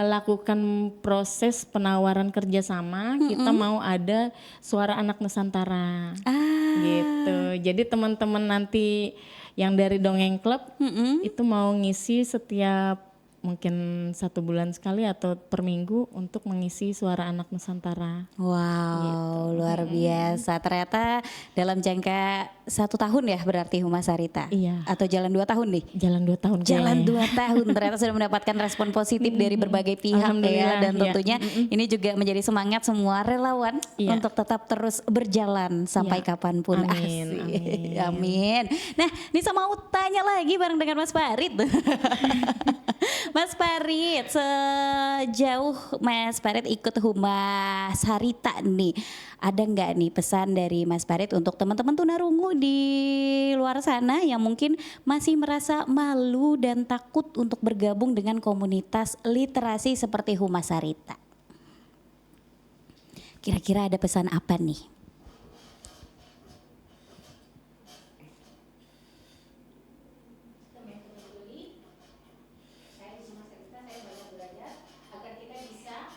lakukan proses penawaran kerjasama. Kita mau ada Suara Anak Nusantara. Gitu. Jadi teman-teman nanti yang dari Dongeng Club itu mau ngisi setiap mungkin 1 bulan sekali atau per minggu untuk mengisi Suara Anak Nusantara. Wow, luar biasa. Ternyata dalam jangka 1 tahun ya berarti Humas Sarita? Iya. Atau jalan 2 tahun nih? Jalan 2 tahun Jalan kayaknya. 2 tahun ternyata sudah mendapatkan respon positif dari berbagai pihak ya, Alhamdulillah, dan iya. tentunya ini juga menjadi semangat semua relawan Iya. untuk tetap terus berjalan sampai Iya. kapanpun. Amin, Asik. amin. Amin. Nah, Nisa mau tanya lagi bareng dengan Mas Farid. Mas Farid, sejauh Mas Farid ikut Humas Sarita nih, ada nggak nih pesan dari Mas Farid untuk teman-teman tunarungu di luar sana yang mungkin masih merasa malu dan takut untuk bergabung dengan komunitas literasi seperti Humas Sarita? Kira-kira ada pesan apa nih?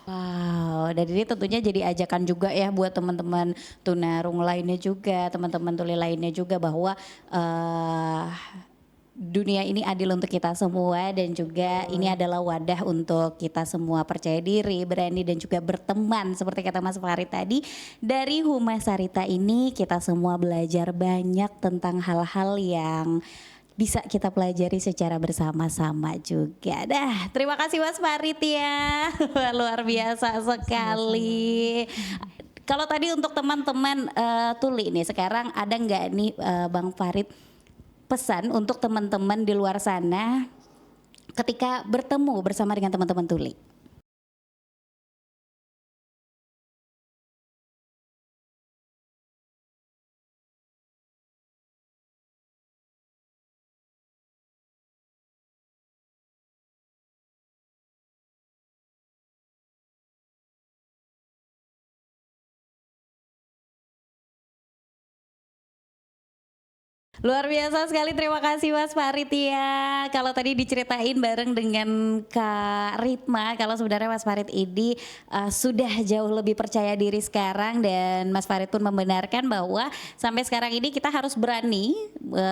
Wow, dan ini tentunya jadi ajakan juga ya buat teman-teman tunarungu lainnya juga, teman-teman tuli lainnya juga bahwa dunia ini adil untuk kita semua dan juga ini adalah wadah untuk kita semua percaya diri, berani dan juga berteman seperti kata Mas Farid tadi. Dari Humas Sarita ini kita semua belajar banyak tentang hal-hal yang bisa kita pelajari secara bersama-sama juga. Dah, terima kasih Mas Farid ya. Luar biasa sekali. Kalau tadi untuk teman-teman tuli nih, sekarang ada nggak nih Bang Farid pesan untuk teman-teman di luar sana ketika bertemu bersama dengan teman-teman tuli? Luar biasa sekali, terima kasih Mas Farid ya. Kalau tadi diceritain bareng dengan Kak Ritma, kalau sebenarnya Mas Farid ini sudah jauh lebih percaya diri sekarang, dan Mas Farid pun membenarkan bahwa sampai sekarang ini kita harus berani,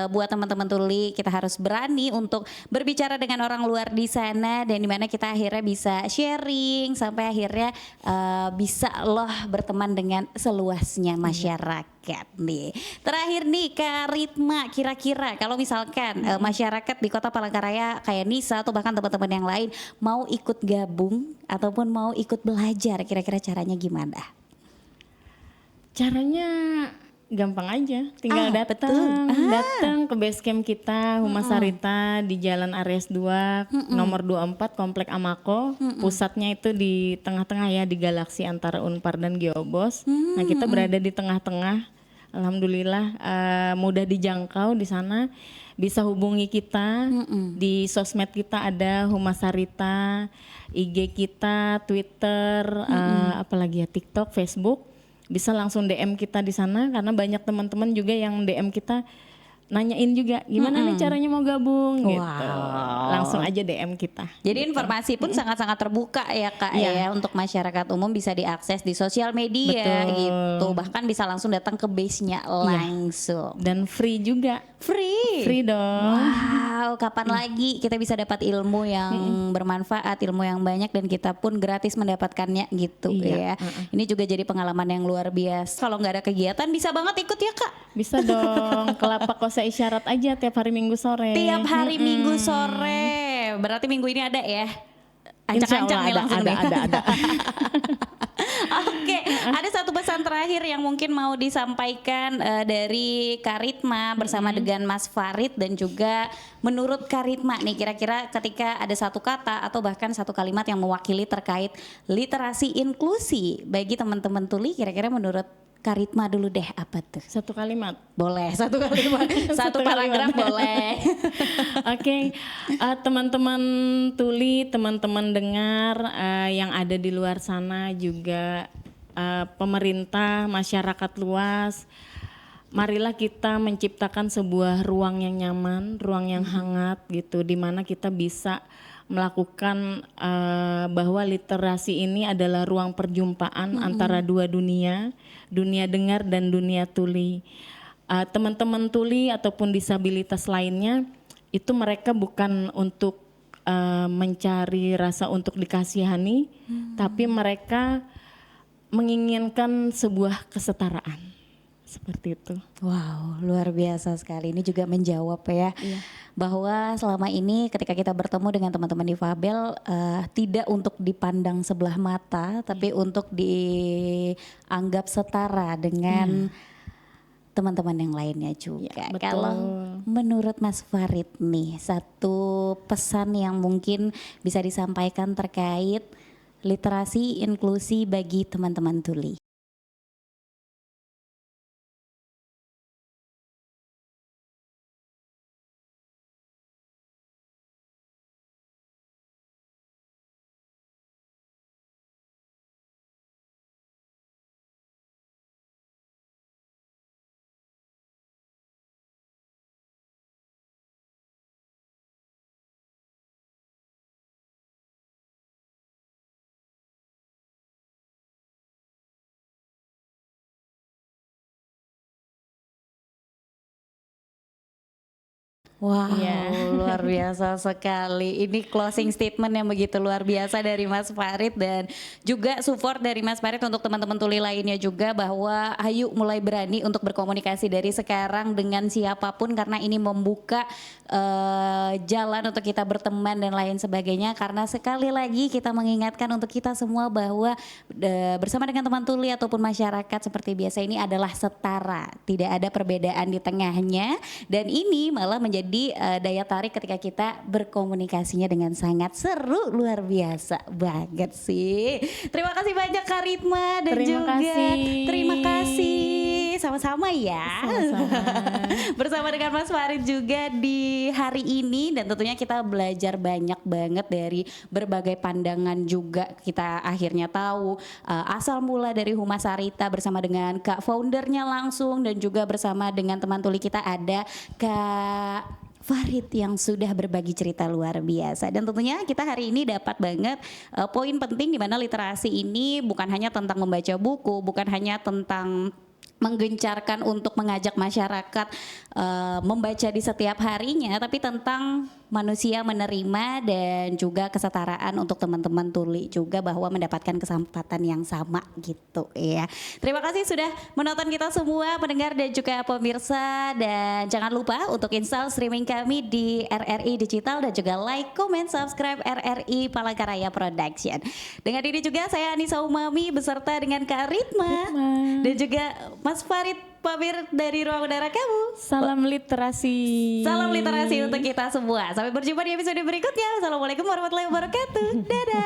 buat teman-teman tuli, kita harus berani untuk berbicara dengan orang luar di sana, dan dimana kita akhirnya bisa sharing sampai akhirnya bisa loh berteman dengan seluasnya masyarakat nih. Terakhir nih Kak Ritma, kira-kira kalau misalkan masyarakat di Kota Palangkaraya kayak Nisa atau bahkan teman-teman yang lain mau ikut gabung ataupun mau ikut belajar, kira-kira caranya gimana? Caranya gampang aja, tinggal datang ke base camp kita Humas Sarita di Jalan Aries 2 nomor 24 Komplek Amako. Pusatnya itu di tengah-tengah ya, di galaksi antara Unpar dan Geobos. Nah, kita berada di tengah-tengah. Alhamdulillah mudah dijangkau di sana. Bisa hubungi kita di sosmed kita, ada Humas Sarita, IG kita, Twitter, apalagi ya, TikTok, Facebook. Bisa langsung DM kita di sana karena banyak teman-teman juga yang DM kita nanyain juga gimana nih caranya mau gabung gitu. Langsung aja DM kita. Jadi gitu. informasi pun sangat-sangat terbuka ya Kak ya, untuk masyarakat umum, bisa diakses di sosial media. Betul. Gitu. Bahkan bisa langsung datang ke base-nya langsung. Dan free juga. Free Dong. Wow, kapan lagi kita bisa dapat ilmu yang bermanfaat, ilmu yang banyak, dan kita pun gratis mendapatkannya gitu ya. Ini juga jadi pengalaman yang luar biasa. Kalau nggak ada kegiatan bisa banget ikut ya Kak? Bisa dong. Kelapa Kosa Isyarat aja tiap hari Minggu sore. Tiap hari Minggu sore. Berarti minggu ini ada ya? Ancang-ancang nih langsung ada. Oke, ada satu pesan terakhir yang mungkin mau disampaikan dari Kak Ritma bersama dengan Mas Farid, dan juga menurut Kak Ritma nih, kira-kira ketika ada satu kata atau bahkan satu kalimat yang mewakili terkait literasi inklusi bagi teman-teman tuli, kira-kira menurut Kak Ritma dulu deh, apa tuh? Satu kalimat. Boleh, satu kalimat. Satu paragraf boleh. Oke, teman-teman tuli, teman-teman dengar yang ada di luar sana juga, pemerintah, masyarakat luas, marilah kita menciptakan sebuah ruang yang nyaman, ruang yang hangat gitu, di mana kita bisa melakukan bahwa literasi ini adalah ruang perjumpaan antara dua dunia, dunia dengar dan dunia tuli. Teman-teman tuli ataupun disabilitas lainnya itu mereka bukan untuk mencari rasa untuk dikasihani, tapi mereka menginginkan sebuah kesetaraan, seperti itu. Wow, luar biasa sekali. Ini juga menjawab ya, bahwa selama ini ketika kita bertemu dengan teman-teman difabel, tidak untuk dipandang sebelah mata, tapi untuk dianggap setara dengan teman-teman yang lainnya juga. Betul. Kalau menurut Mas Farid nih, satu pesan yang mungkin bisa disampaikan terkait literasi inklusi bagi teman-teman tuli. Wow, luar biasa sekali. Ini closing statement yang begitu luar biasa dari Mas Farid dan juga support dari Mas Farid untuk teman-teman tuli lainnya juga, bahwa ayo mulai berani untuk berkomunikasi dari sekarang dengan siapapun, karena ini membuka jalan untuk kita berteman dan lain sebagainya. Karena sekali lagi kita mengingatkan untuk kita semua bahwa bersama dengan teman tuli ataupun masyarakat seperti biasa ini adalah setara, tidak ada perbedaan di tengahnya, dan ini malah menjadi daya tarik ketika kita berkomunikasinya dengan sangat seru. Luar biasa banget sih. Terima kasih banyak Kak Ritma dan terima kasih sama-sama ya. Sama-sama. Bersama dengan Mas Farid juga di hari ini, dan tentunya kita belajar banyak banget dari berbagai pandangan juga. Kita akhirnya tahu asal mula dari Humas Sarita bersama dengan Kak foundernya langsung, dan juga bersama dengan teman tuli kita ada Kak Farid yang sudah berbagi cerita luar biasa. Dan tentunya kita hari ini dapat banget poin penting di mana literasi ini bukan hanya tentang membaca buku, bukan hanya tentang menggencarkan untuk mengajak masyarakat membaca di setiap harinya, tapi tentang manusia menerima dan juga kesetaraan untuk teman-teman tuli juga, bahwa mendapatkan kesempatan yang sama gitu ya. Terima kasih sudah menonton kita semua pendengar dan juga pemirsa, dan jangan lupa untuk install streaming kami di RRI Digital dan juga like, comment, subscribe RRI Palangkaraya Production. Dengan ini juga saya Anissa Umami beserta dengan Kak Ritma dan juga Mas Farid pamir dari ruang udara kamu. Salam literasi. Salam literasi untuk kita semua. Sampai berjumpa di episode berikutnya. Assalamualaikum warahmatullahi wabarakatuh. Dadah.